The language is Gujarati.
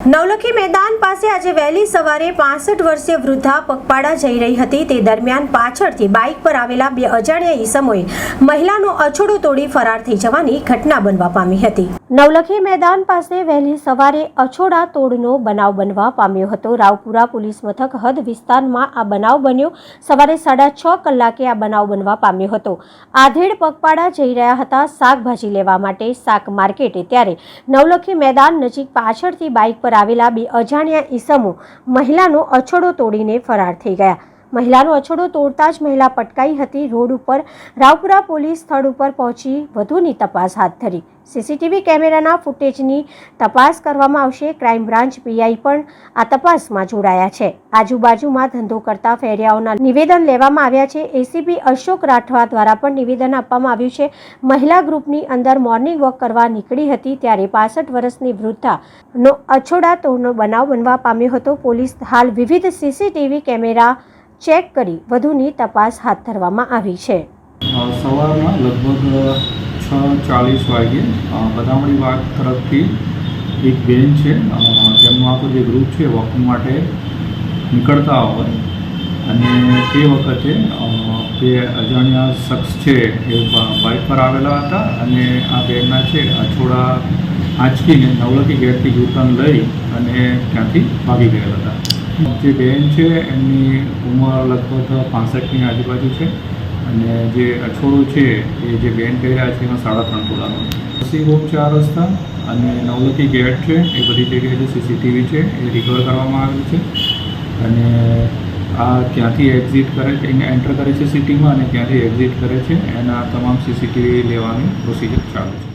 નવલખી મેદાન પાસે આજે વહેલી સવારે 65 વર્ષીય વૃદ્ધા પગપાળા જઈ રહી હતી। તે દરમિયાન પાછળથી બાઇક પર આવેલા બે અજાણ્યા ઈસમોએ મહિલાનો અછોડો તોડી ફરાર થઈ જવાની ઘટના બનવા પામી હતી। નવલખી મેદાન પાસે વહેલી સવારે અછોડા તોડનો બનાવ બનવા પામ્યો હતો। રાવપુરા પોલીસ મથક હદ વિસ્તારમાં આ બનાવ બન્યો। સવારે 6:30 કલાકે આ બનાવ બનવા પામ્યો હતો। આધેડ પગપાળા જઈ રહ્યા હતા શાકભાજી લેવા માટે શાક માર્કેટે। ત્યારે નવલખી મેદાન નજીક પાછળથી બાઇક પર આવેલા બે અજાણ્યા ઈસમો મહિલાનો અછોડો તોડીને ફરાર થઈ ગયા। મહિલાનો અછોડો તોડતા જ મહિલા પટકાઈ હતી। રોડ ઉપર રાવપુરા પોલીસ સ્થળ ઉપર પહોંચી વધુની તપાસ હાથ ધરી। સીસીટીવી કેમેરાના ફૂટેજની તપાસ કરવામાં આવશે। ક્રાઇમ બ્રાન્ચ પીઆઈ પણ આ તપાસમાં જોડાયા છે। આજુબાજુમાં ધંધો કરતા ફેરિયાઓના નિવેદન લેવામાં આવ્યા છે। એસીપી અશોક રાઠવા દ્વારા પણ નિવેદન આપવામાં આવ્યું છે। મહિલા ગ્રુપની અંદર મોર્નિંગ વોક કરવા નીકળી હતી ત્યારે 65 વર્ષની વૃદ્ધાનો અછોડા તોડનો બનાવ બનવા પામ્યો હતો। પોલીસ હાલ વિવિધ સીસીટીવી કેમેરા ચેક કરી વધુની તપાસ હાથ ધરવામાં આવી છે। સવારમાં લગભગ 6:40 વાગે બદામડી વાગ તરફથી એક બેન છે, તેમનું આખું જે ગ્રુપ છે વોકિંગ માટે નીકળતા હોય અને તે વખતે બે અજાણ્યા શખ્સ છે એ બાઇક પર આવેલા હતા અને આ બેનના છે અછોડા આંચકીને નવલખી ગેટથી યુટર્ન લઈ અને ત્યાંથી ભાગી ગયેલા હતા। જે બેન છે એમની ઉંમર લગભગ 65ની આજુબાજુ છે અને જે અછોડું છે એ જે બેન કહી રહ્યા છે એમાં 3.5 તોલાનો સી રૂમ 4 રસ્તા અને નવલખી ગેટ છે એ બધી જગ્યાએ જે સીસીટીવી છે એ રિકવર કરવામાં આવેલ છે અને આ ક્યાંથી એક્ઝિટ કરે છે, એન્ટર કરે છે સિટીમાં અને ક્યાંથી એક્ઝિટ કરે છે એના તમામ સીસીટીવી લેવાની પ્રોસિજર ચાલુ છે।